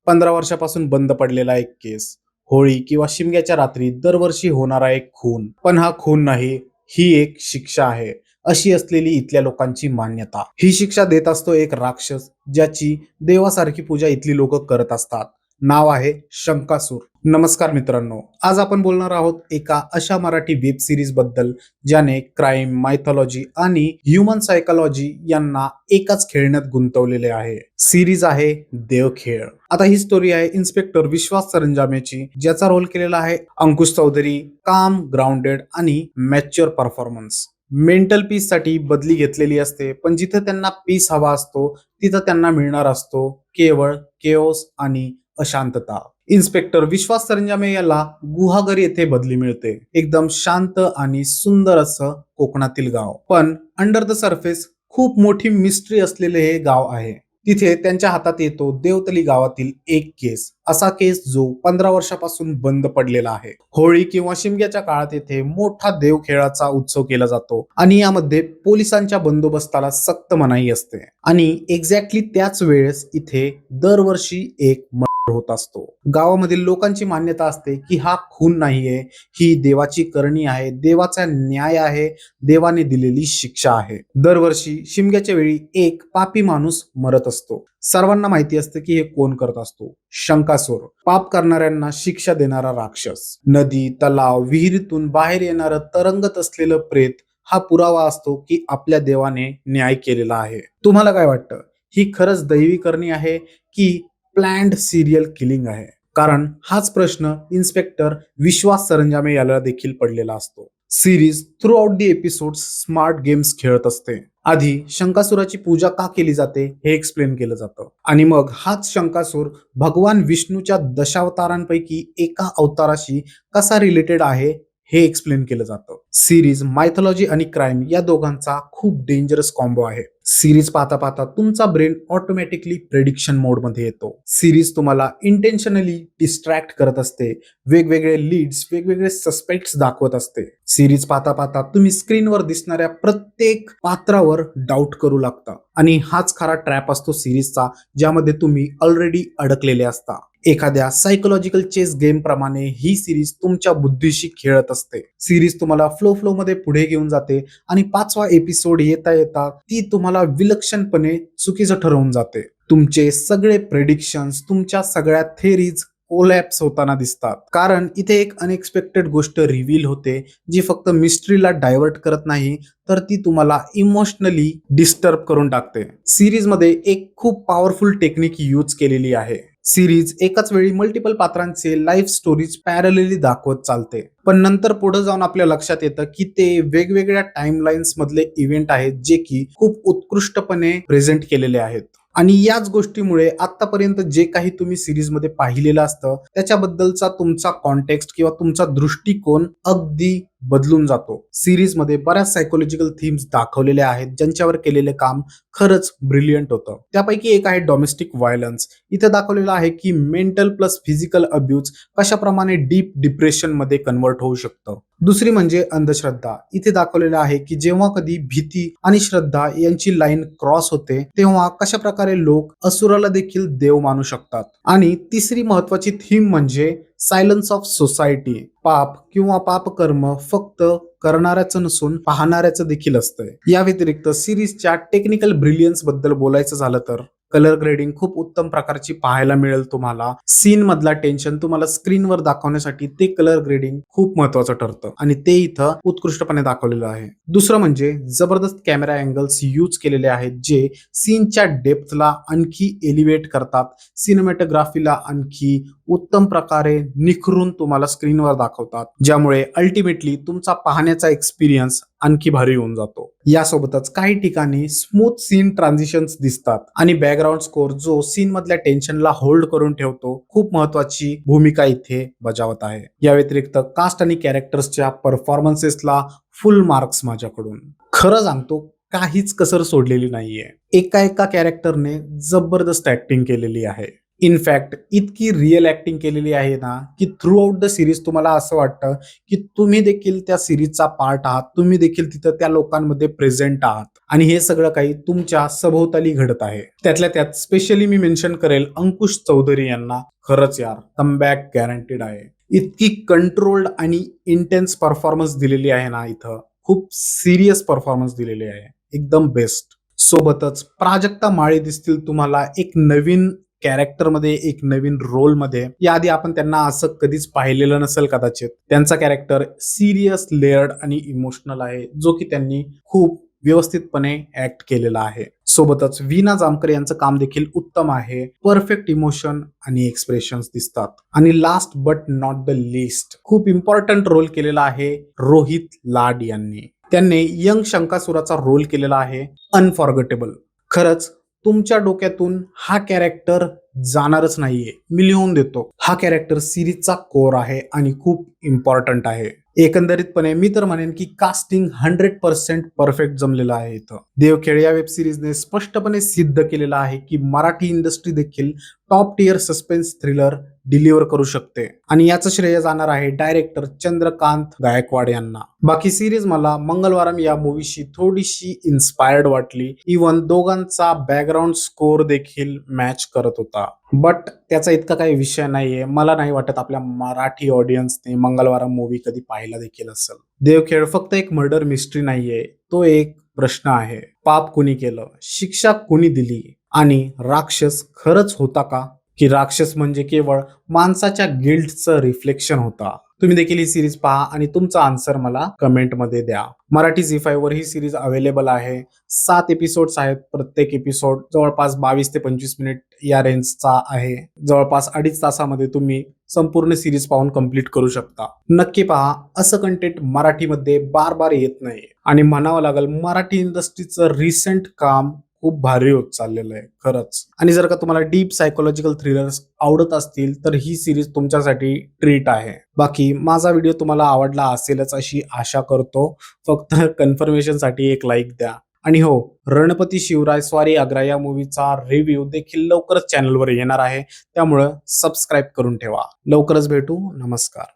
15 वर्षापासून बंद पडलेला एक केस, होळी किंवा शिमग्याच्या रात्री दरवर्षी होणारा एक खून. पण हा खून नाही, ही एक शिक्षा आहे, अशी असलेली इथल्या लोकांची मान्यता. ही शिक्षा देत असतो एक राक्षस, ज्याची देवासारखी पूजा इथली लोक करत असतात. नाव आहे शंकासूर. नमस्कार मित्रांनो, आज आपण बोलणार आहोत एका अशा मराठी वेब सिरीज बद्दल ज्याने क्राईम, मायथॉलॉजी आणि ह्युमन सायकोलॉजी यांना एकाच खेळण्यात गुंतवलेले आहे. सिरीज आहे देवखेळ. आता ही स्टोरी आहे इन्स्पेक्टर विश्वास सरंजामेची, ज्याचा रोल केलेला आहे अंकुश चौधरी. काम, ग्राउंडेड आणि मॅच्युअर परफॉर्मन्स. मेंटल पीस साठी बदली घेतलेली असते, पण जिथे त्यांना पीस हवा असतो तिथं त्यांना मिळणार असतो केवळ केओस आणि अशांतता. इन्स्पेक्टर विश्वास सरंजामे याला गुहागर येथे बदली मिळते. एकदम शांत आणि सुंदर असं कोकणातील गाव, पण अंडर द सरफेस खूप मोठी मिस्ट्री असलेले हे गाव आहे. तिथे त्यांच्या हातात येतो देवतली गावातील एक केस, असा केस जो 15 वर्षापासून बंद पडलेला आहे. होळी किंवा शिमग्याच्या काळात येथे मोठा देवखेळाचा उत्सव केला जातो आणि यामध्ये पोलिसांच्या बंदोबस्ताला सक्त मनाई असते. आणि एक्झॅक्टली त्याच वेळेस इथे दरवर्षी एक होत असतो. गावामधील लोकांची मान्यता असते की हा खून नाहीये, ही देवाची करणी आहे, देवाचा न्याय आहे, देवाने दिलेली शिक्षा आहे. दरवर्षी शिमग्याच्या वेळी एक पापी माणूस मरत असतो. सर्वांना माहिती असतं की हे कोण करत असतो. शंकासूर, पाप करणाऱ्यांना शिक्षा देणारा राक्षस. नदी, तलाव, विहिरीतून बाहेर येणारं तरंगत असलेलं प्रेत हा पुरावा असतो की आपल्या देवाने न्याय केलेला आहे. तुम्हाला काय वाटतं, ही खरंच दैवी करणी आहे की प्लॅन्ड सिरियल किलिंग आहे? कारण हाच प्रश्न इन्स्पेक्टर विश्वास सरंजामे याला देखील पडलेला असतो. Series through out the episode smart games खेळत असते. आधी शंकासुराची पूजा का केली जाते हे एक्सप्लेन केलं जातं, आणि मग हाच शंकासूर भगवान विष्णूच्या दशावतारांपैकी एका अवताराशी कसा रिलेटेड आहे हे एक्सप्लेन केलं जातं. सिरीज मायथॉलॉजी आणि क्राईम या दोघांचा खूप डेंजरस कॉम्बो आहे. सिरीज पाहता पाहता तुमचा ब्रेन ऑटोमॅटिकली प्रेडिक्शन मोड मध्ये येतो. सिरीज तुम्हाला इंटेन्शनली डिस्ट्रॅक्ट करत असते, वेगवेगळे लीड्स, वेगवेगळे सस्पेक्ट्स दाखवत असते. सिरीज पाहता पाहता तुम्ही स्क्रीनवर दिसणाऱ्या प्रत्येक पात्रावर डाऊट करू लागता, आणि हाच खरा ट्रॅप असतो सिरीजचा, ज्यामध्ये तुम्ही ऑलरेडी अडकलेले असता. एखाद्या सायकोलॉजिकल चेस गेम प्रमाणे ही सिरीज तुमच्या बुद्धीशी खेळत असते. सिरीज तुम्हाला फ्लो मध्ये पुढे घेऊन जाते आणि 5वा एपिसोड येता येता ती तुम्हाला विलक्षणपणे चुकीचं ठरवून जाते. तुमचे सगळे प्रेडिक्शन्स, तुमच्या सगळ्या थेरीज कोलॅप्स होताना दिसतात. कारण इथे एक अनएक्सपेक्टेड गोष्ट रिव्हील होते, जी फक्त मिस्ट्रीला डायव्हर्ट करत नाही, तर ती तुम्हाला इमोशनली डिस्टर्ब करून टाकते. सिरीज मध्ये एक खूप पॉवरफुल टेक्निक यूज केलेली आहे. सिरीज एकाच वेळी मल्टिपल पात्रांचे लाईफ स्टोरीज पॅरलली दाखवत चालते, पण नंतर पुढे जाऊन आपल्या लक्षात येतं की ते वेगवेगळ्या टाइमलाईन्स मधले इव्हेंट आहेत, जे की खूप उत्कृष्टपणे प्रेझेंट केलेले आहेत. आणि याच गोष्टीमुळे आतापर्यंत जे काही तुम्ही सिरीज मध्ये पाहिलेलं असतं त्याच्याबद्दलचा तुमचा कॉन्टेक्स्ट किंवा तुमचा दृष्टिकोन अगदी बदलून जातो. सिरीज मध्ये बऱ्याच सायकोलॉजिकल थीम्स दाखवलेल्या आहेत, ज्यांच्यावर केलेले काम खरंच ब्रिलियंट होतं. त्यापैकी एक आहे डोमेस्टिक व्हायलन्स. इथे दाखवलेलं आहे की मेंटल प्लस फिजिकल अब्यूज कशाप्रमाणे डीप डिप्रेशन मध्ये कन्वर्ट होऊ शकतं. दुसरी म्हणजे अंधश्रद्धा. इथे दाखवलेलं आहे की जेव्हा कधी भीती आणि श्रद्धा यांची लाईन क्रॉस होते, तेव्हा कशा प्रकारे लोक असुराला देखील देव मानू शकतात. आणि तिसरी महत्वाची थीम म्हणजे सायलन्स ऑफ सोसायटी. पाप किंवा पापकर्म फक्त करणाऱ्याचं नसून पाहणाऱ्याचं देखील असतंय. या व्यतिरिक्त सिरीजच्या टेक्निकल ब्रिलियन्स बद्दल बोलायचं झालं तर कलर ग्रेडिंग खूप उत्तम प्रकारची पाहायला मिळेल तुम्हाला. सीन मधला टेन्शन तुम्हाला स्क्रीनवर दाखवण्यासाठी ते कलर ग्रेडिंग खूप महत्वाचं ठरतं, आणि ते इथं उत्कृष्टपणे दाखवलेलं आहे. दुसरं म्हणजे जबरदस्त कॅमेरा अँगल्स यूज केलेले आहेत, जे सीनच्या डेप्थला आणखी एलिव्हेट करतात, सिनेमॅटोग्राफीला आणखी उत्तम प्रकारे निखरून तुम्हाला स्क्रीनवर दाखवतात, ज्यामुळे अल्टिमेटली तुमचा पाहण्याचा एक्सपिरियन्स आणखी भारी होऊन जातो. यासोबतच काही ठिकाणी स्मूथ सीन ट्रान्झिशन्स दिसतात, आणि बॅकग्राऊंड स्कोर जो सीन मधल्या टेन्शनला होल्ड करून ठेवतो, खूप महत्वाची भूमिका इथे बजावत आहे. या व्यतिरिक्त कास्ट आणि कॅरेक्टर्सच्या परफॉर्मन्सेसला फुल मार्क्स माझ्याकडून. खरं सांगतो, काहीच कसर सोडलेली नाहीये. एका एका कॅरेक्टरने जबरदस्त ऍक्टिंग केलेली आहे. इनफॅक्ट इतकी रिअल ऍक्टिंग केलेली आहे ना, की थ्रू आउट द सिरीज तुम्हाला असं वाटतं की तुम्ही देखील त्या सिरीजचा पार्ट आहात, तुम्ही देखील तिथं त्या लोकांमध्ये प्रेझेंट आहात आणि हे सगळं काही तुमच्या सभोवताली घडत आहे. त्यातल्या त्यात स्पेशली मी मेन्शन करेल अंकुश चौधरी यांना. खरंच यार, कमबॅक गॅरंटीड आहे. इतकी कंट्रोल्ड आणि इंटेन्स परफॉर्मन्स दिलेली आहे ना इथं. खूप सिरियस परफॉर्मन्स दिलेली आहे. एकदम बेस्ट. सोबतच प्राजक्ता माळी दिसतील तुम्हाला एक नवीन कॅरेक्टरमध्ये, एक नवीन रोलमध्ये. याआधी आपण त्यांना असं कधीच पाहिलेलं नसेल कदाचित. त्यांचा कॅरेक्टर सिरियस, लेअर्ड आणि इमोशनल आहे, जो की त्यांनी खूप व्यवस्थितपणे ऍक्ट केलेला आहे. सोबतच वीणा जामकर यांचं काम देखील उत्तम आहे. परफेक्ट इमोशन आणि एक्सप्रेशन्स दिसतात. आणि last but not the list, खूप इम्पॉर्टंट रोल केलेला आहे रोहित लाड यांनी. त्यांनी यंग शंकासुराचा रोल केलेला आहे. अनफॉर्गेटेबल. खरंच तुमच्या डोक्यातून हा कॅरेक्टर जाणारच नाहीये. मी लिहून देतो, हा कॅरेक्टर सिरीजचा कोर आहे आणि खूप इम्पॉर्टंट आहे. एकंदरीतपणे मी तर म्हणेन की कास्टिंग 100% परफेक्ट जमलेलं आहे इथं. देवखेळ या वेब सिरीजने स्पष्टपणे सिद्ध केलेलं आहे की मराठी इंडस्ट्री देखील top tier suspense thriller deliver करू शकते आणि याचं श्रेय जाणार आहे डायरेक्टर चंद्रकांत गायकवाड यांना. बाकी सिरीज मला मंगलवारम या मूवीशी थोडीशी इन्स्पायर्ड वाटली. इव्हन दोघांचा बॅकग्राऊंड स्कोर देखील मॅच करत होता. बट त्याचा इतका काही विषय नाहीये. मला नाही वाटत आपल्या मराठी ऑडियन्सने मंगलवारम मूवी कधी पाहिला देखील असेल. देवखेळ फक्त एक मर्डर मिस्ट्री नाहीये, तो एक प्रश्न आहे. पाप कुणी केलं, शिक्षा कुणी दिली आणि राक्षस खरंच होता का, की राक्षस म्हणजे केवळ माणसाच्या गिल्टचं रिफ्लेक्शन होता. तुम्ही देखील ही सिरीज पहा आणि तुमचा आन्सर मला कमेंटमध्ये द्या. मराठी झी5 वर ही सिरीज अवेलेबल आहे. 7 एपिसोड्स आहेत. प्रत्येक एपिसोड जवळपास 22 ते 25 मिनिट या रेंजचा आहे. जवळपास 2.5 तासामध्ये तुम्ही संपूर्ण सिरीज पाहून कंप्लीट करू शकता. नक्की पहा. असं कंटेंट मराठीमध्ये बार बार येत नाही आणि म्हणावं लागेल मराठी इंडस्ट्रीचं रिसेंट काम खूप भारी होत चाललेलं आहे खरंच. आणि जर का तुम्हाला डीप सायकोलॉजिकल थ्रिलर्स आवडत असतील तर ही सिरीज तुमच्यासाठी ट्रीट आहे. बाकी माझा व्हिडिओ तुम्हाला आवडला असेलच अशी आशा करतो. फक्त कन्फर्मेशनसाठी एक लाईक द्या. आणि हो, रणपती शिवराय स्वारी आग्रा या मूवीचा रिव्ह्यू देखील लवकरच चॅनलवर येणार आहे, त्यामुळं सबस्क्राईब करून ठेवा. लवकरच भेटू. नमस्कार.